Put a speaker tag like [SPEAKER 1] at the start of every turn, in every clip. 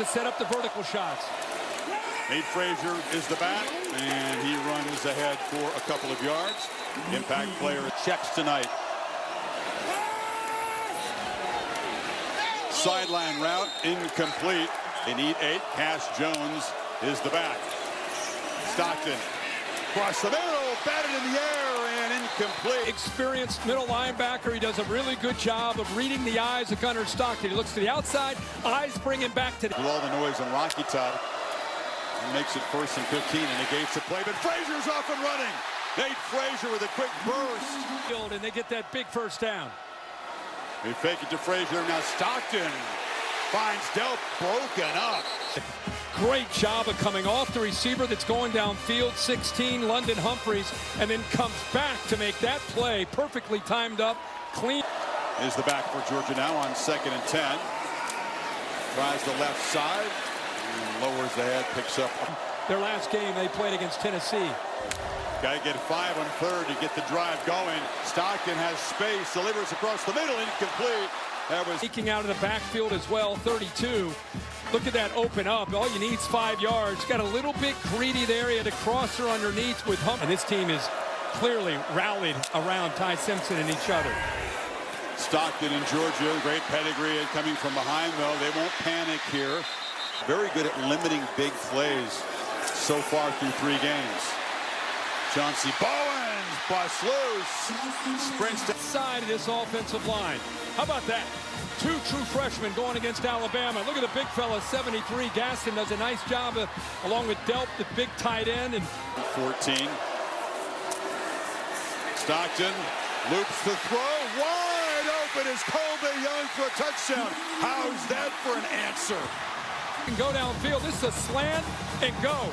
[SPEAKER 1] to set up the vertical shots.
[SPEAKER 2] Nate Frazier is the back, and he runs ahead for a couple of yards. Impact player checks tonight. Sideline route, incomplete. They need 8. Cash Jones is the back. Stockton, across the middle, batted in the air, and incomplete.
[SPEAKER 1] Experienced middle linebacker. He does a really good job of reading the eyes of Gunnar Stockton. He looks to the outside, eyes bring him back to the...
[SPEAKER 2] With all the noise on Rocky Top, he makes it 1st and 15 and negates the play, but Frazier's off and running. Nate Frazier with a quick burst.
[SPEAKER 1] And they get that big first down.
[SPEAKER 2] They fake it to Frazier. Now Stockton finds Delp broken up.
[SPEAKER 1] Great job of coming off the receiver that's going downfield, 16, London Humphreys, and then comes back to make that play perfectly timed up, clean.
[SPEAKER 2] Is the back for Georgia now on 2nd and 10. Tries the left side, and lowers the head, picks up.
[SPEAKER 1] Their last game they played against Tennessee.
[SPEAKER 2] Got to get 5 on 3rd to get the drive going. Stockton has space, delivers across the middle, incomplete. That was
[SPEAKER 1] sneaking out of the backfield as well, 32. Look at that open up. All you need is 5 yards. Got a little bit greedy there. He had a crosser underneath with Hump. And this team is clearly rallied around Ty Simpson and each other.
[SPEAKER 2] Stockton and Georgia, great pedigree and coming from behind, though. They won't panic here. Very good at limiting big plays so far through 3 games. Chauncey Bowens busts loose. Sprints to
[SPEAKER 1] side of this offensive line. How about that? 2 true freshmen going against Alabama. Look at the big fella, 73. Gaston does a nice job along with Delp, the big tight end. And
[SPEAKER 2] 14. Stockton loops the throw. Wide open is Colby Young for a touchdown. How's that for an answer?
[SPEAKER 1] Can go downfield. This is a slant and go.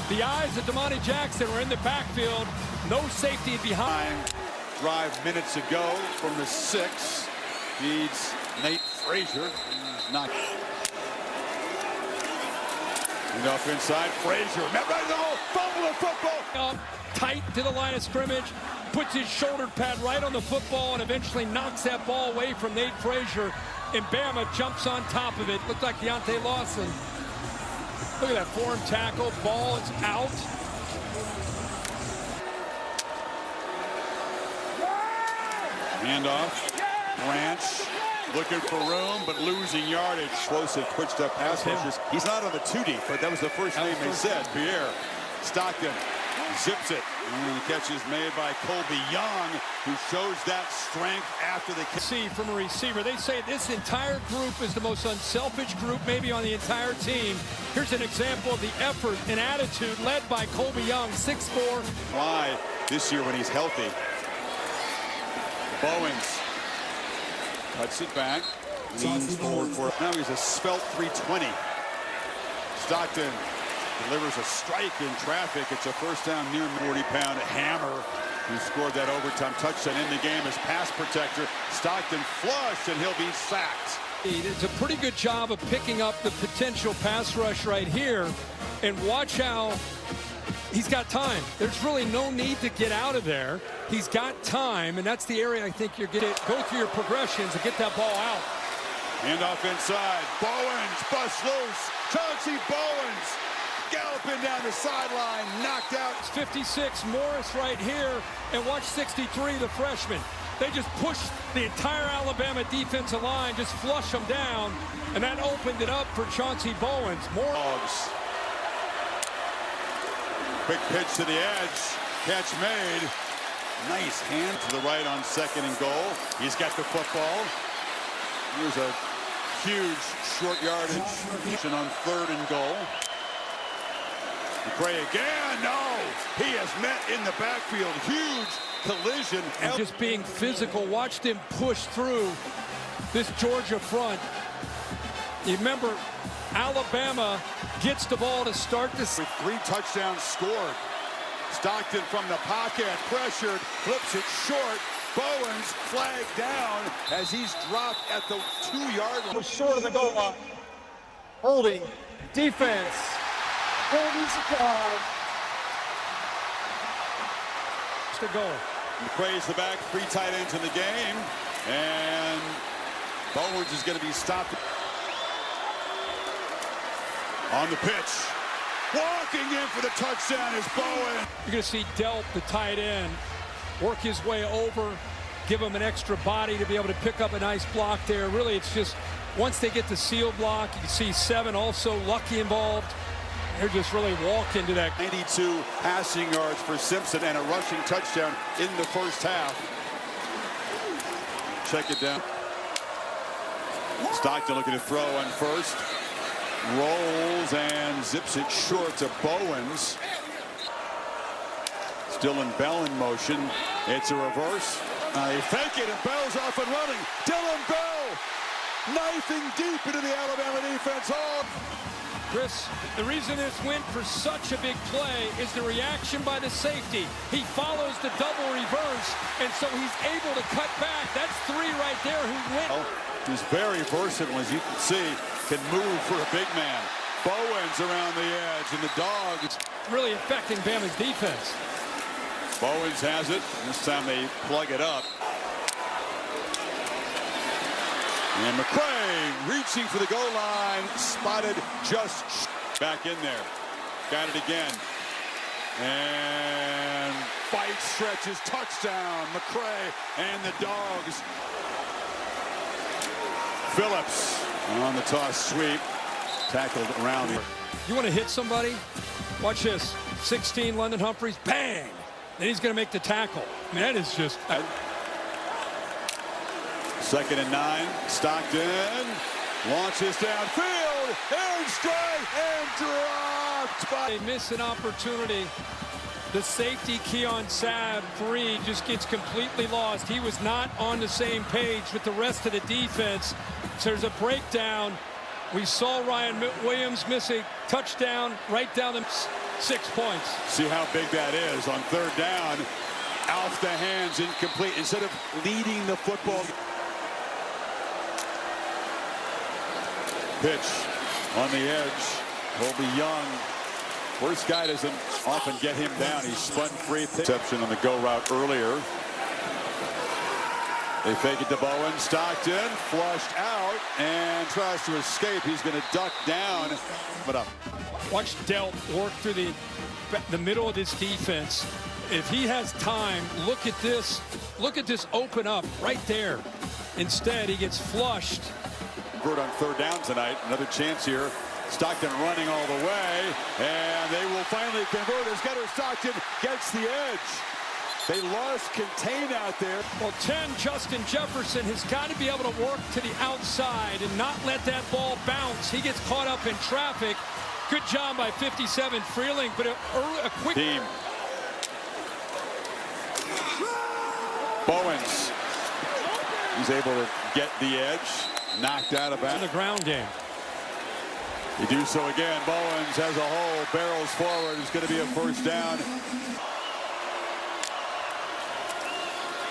[SPEAKER 1] The eyes of Damani Jackson were in the backfield. No safety behind.
[SPEAKER 2] Drive minutes ago from the 6. Needs Nate Frazier. He's not. And off inside, Frazier. Met right in the hole. Fumble the football.
[SPEAKER 1] Up tight to the line of scrimmage. Puts his shoulder pad right on the football and eventually knocks that ball away from Nate Frazier. And Bama jumps on top of it. Looked like Deontay Lawson. Look at that form tackle. Ball is out.
[SPEAKER 2] Handoff. Branch looking for room, but losing yardage. Explosive, twitched up pass rushers. He's not on the 2 deep, but that was the first name they said. Pierre Stockton zips it. And the catch is made by Colby Young, who shows that strength after the catch.
[SPEAKER 1] See from a receiver. They say this entire group is the most unselfish group maybe on the entire team. Here's an example of the effort and attitude led by Colby Young, 6'4".
[SPEAKER 2] Why this year when he's healthy? Bowens cuts it back, leans forward for it. Now he's a svelte 320. Stockton delivers a strike in traffic. It's a first down near 40-pound hammer who scored that overtime touchdown in the game as pass protector. Stockton flushed, and he'll be sacked.
[SPEAKER 1] He does a pretty good job of picking up the potential pass rush right here. And watch how he's got time. There's really no need to get out of there. He's got time, and that's the area I think you're going to go through your progressions and get that ball out.
[SPEAKER 2] Handoff inside. Bowens busts loose. Chauncey Bowens galloping down the sideline, knocked out.
[SPEAKER 1] It's 56, Morris right here, and watch 63, the freshman. They just pushed the entire Alabama defensive line, just flush them down, and that opened it up for Chauncey Bowens. More
[SPEAKER 2] dogs. Quick pitch to the edge. Catch made. Nice hand to the right on 2nd and goal. He's got the football. Here's a huge short yardage on 3rd and goal. McCray again. No, he has met in the backfield. Huge collision.
[SPEAKER 1] Just being physical. Watched him push through this Georgia front. You remember, Alabama gets the ball to start this.
[SPEAKER 2] With 3 touchdowns scored. Stockton from the pocket, pressured, flips it short. Bowens flagged down as he's dropped at the 2-yard line.
[SPEAKER 3] Short of the goal line. Holding. Defense. Holding's a call.
[SPEAKER 1] To go.
[SPEAKER 2] McCray's the back, 3 tight ends in the game. And Bowens is going to be stopped. On the pitch. Walking in for the touchdown is Bowen.
[SPEAKER 1] You're going to see Delp, the tight end, work his way over, give him an extra body to be able to pick up a nice block there. Really, it's just once they get the seal block, you can see Seven also Lucky involved. They're just really walk into that.
[SPEAKER 2] 92 passing yards for Simpson and a rushing touchdown in the first half. Check it down. Stockton looking to throw on first. Rolls and zips it short to Bowens. Still in Bell in motion. It's a reverse. They fake it and Bell's off and running. Dylan Bell knifing deep into the Alabama defense.
[SPEAKER 1] Chris, the reason this went for such a big play is the reaction by the safety. He follows the double reverse, and so he's able to cut back. That's three right there who went.
[SPEAKER 2] He's very versatile, as you can see, can move for a big man. Bowens around the edge, and the Dogs
[SPEAKER 1] really affecting Bama's defense.
[SPEAKER 2] Bowens has it. This time they plug it up. And McCray reaching for the goal line, spotted just back in there. Got it again. And fight stretches, touchdown, McCray and the Dogs. Phillips on the toss sweep, tackled around it.
[SPEAKER 1] You want to hit somebody? Watch this. 16, London Humphreys, bang! Then he's going to make the tackle. I mean, that is just...
[SPEAKER 2] Second and 9. Stockton launches downfield and strike and dropped.
[SPEAKER 1] They miss an opportunity. The safety, Keon Sabb, 3, just gets completely lost. He was not on the same page with the rest of the defense. So there's a breakdown. We saw Ryan Williams miss a touchdown right down the 6 points.
[SPEAKER 2] See how big that is on third down. Off the hands, incomplete. Instead of leading the football. Pitch on the edge. Colby Young. First guy doesn't often get him down. He's spun free. Interception on the go route earlier. They fake it to Bowen. Stockton flushed out and tries to escape. He's going to duck down. But up.
[SPEAKER 1] Watch Delp work through the middle of this defense. If he has time, look at this. Look at this open up right there. Instead, he gets flushed.
[SPEAKER 2] On third down tonight. Another chance here. Stockton running all the way, and they will finally convert as Gunnar Stockton gets the edge. They lost contain out there.
[SPEAKER 1] Well, 10, Justin Jefferson has got to be able to work to the outside and not let that ball bounce. He gets caught up in traffic. Good job by 57 Freeling, but a quick
[SPEAKER 2] team. Bowens. He's able to get the edge. Knocked out of bounds.
[SPEAKER 1] In the ground game.
[SPEAKER 2] You do so again. Bowens has a hole, barrels forward. It's going to be a first down.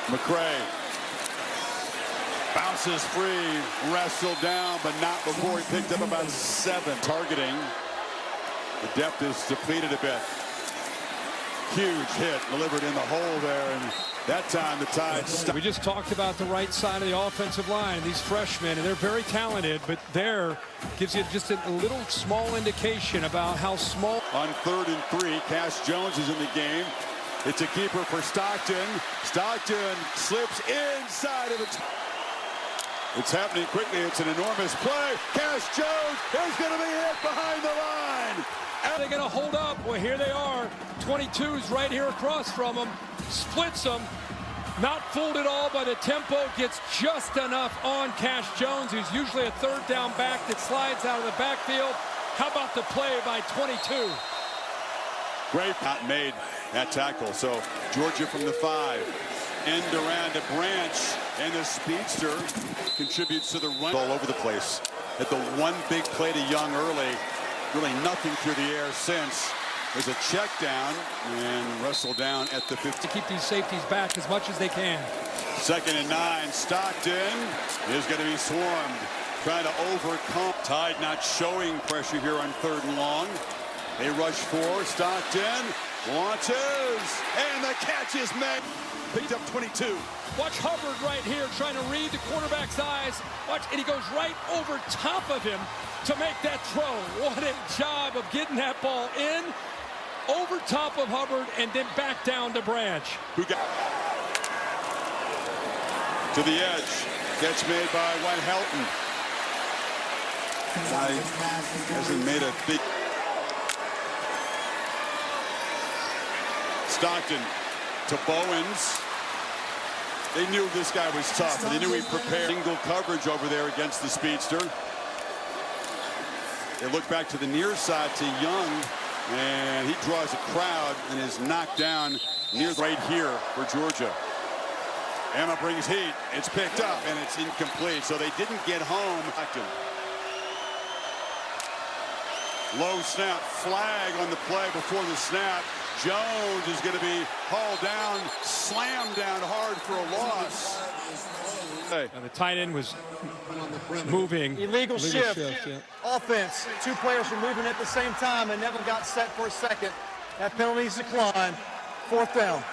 [SPEAKER 2] McCray bounces free, wrestled down, but not before he picked up about 7. Targeting. The depth is depleted a bit. Huge hit delivered in the hole there, and that time the Tide stopped.
[SPEAKER 1] We just talked about the right side of the offensive line, these freshmen, and they're very talented, but there gives you just a little small indication about how small.
[SPEAKER 2] On 3rd and 3, Cash Jones is in the game. It's a keeper for Stockton. Stockton slips inside of it. It's happening quickly. It's an enormous play. Cash Jones is going to be hit behind the line.
[SPEAKER 1] Are they going to hold up? Well, here they are. 22's right here across from them. Splits them. Not fooled at all by the tempo. Gets just enough on Cash Jones, who's usually a third down back that slides out of the backfield. How about the play by 22?
[SPEAKER 2] Great not made that tackle. So Georgia from the 5. End around to Branch. And the speedster contributes to the run. All over the place. At the one big play to Young early. Really nothing through the air since. There's a check down and wrestle down at the 50.
[SPEAKER 1] To keep these safeties back as much as they can.
[SPEAKER 2] 2nd and 9. Stockton is going to be swarmed. Trying to overcome. Tide not showing pressure here on 3rd and long. They rush 4. Stockton Launches, and the catch is made. Picked up 22.
[SPEAKER 1] Watch Hubbard right here trying to read the quarterback's eyes. Watch, and he goes right over top of him to make that throw. What a job of getting that ball in, over top of Hubbard, and then back down to Branch.
[SPEAKER 2] Who got to the edge. Catch made by White Helton. Hasn't made a big... Stockton to Bowens. They knew this guy was tough. They knew he prepared single coverage over there against the speedster. They look back to the near side to Young, and he draws a crowd and is knocked down near right here for Georgia. Emma brings heat. It's picked up, and it's incomplete. So they didn't get home. Low snap, flag on the play before the snap. Jones is going to be hauled down, slammed down hard for a loss.
[SPEAKER 1] And the tight end was moving.
[SPEAKER 3] Illegal shift.
[SPEAKER 1] Yeah.
[SPEAKER 3] Offense. Two players were moving at the same time and never got set for a second. That penalty's declined. 4th down.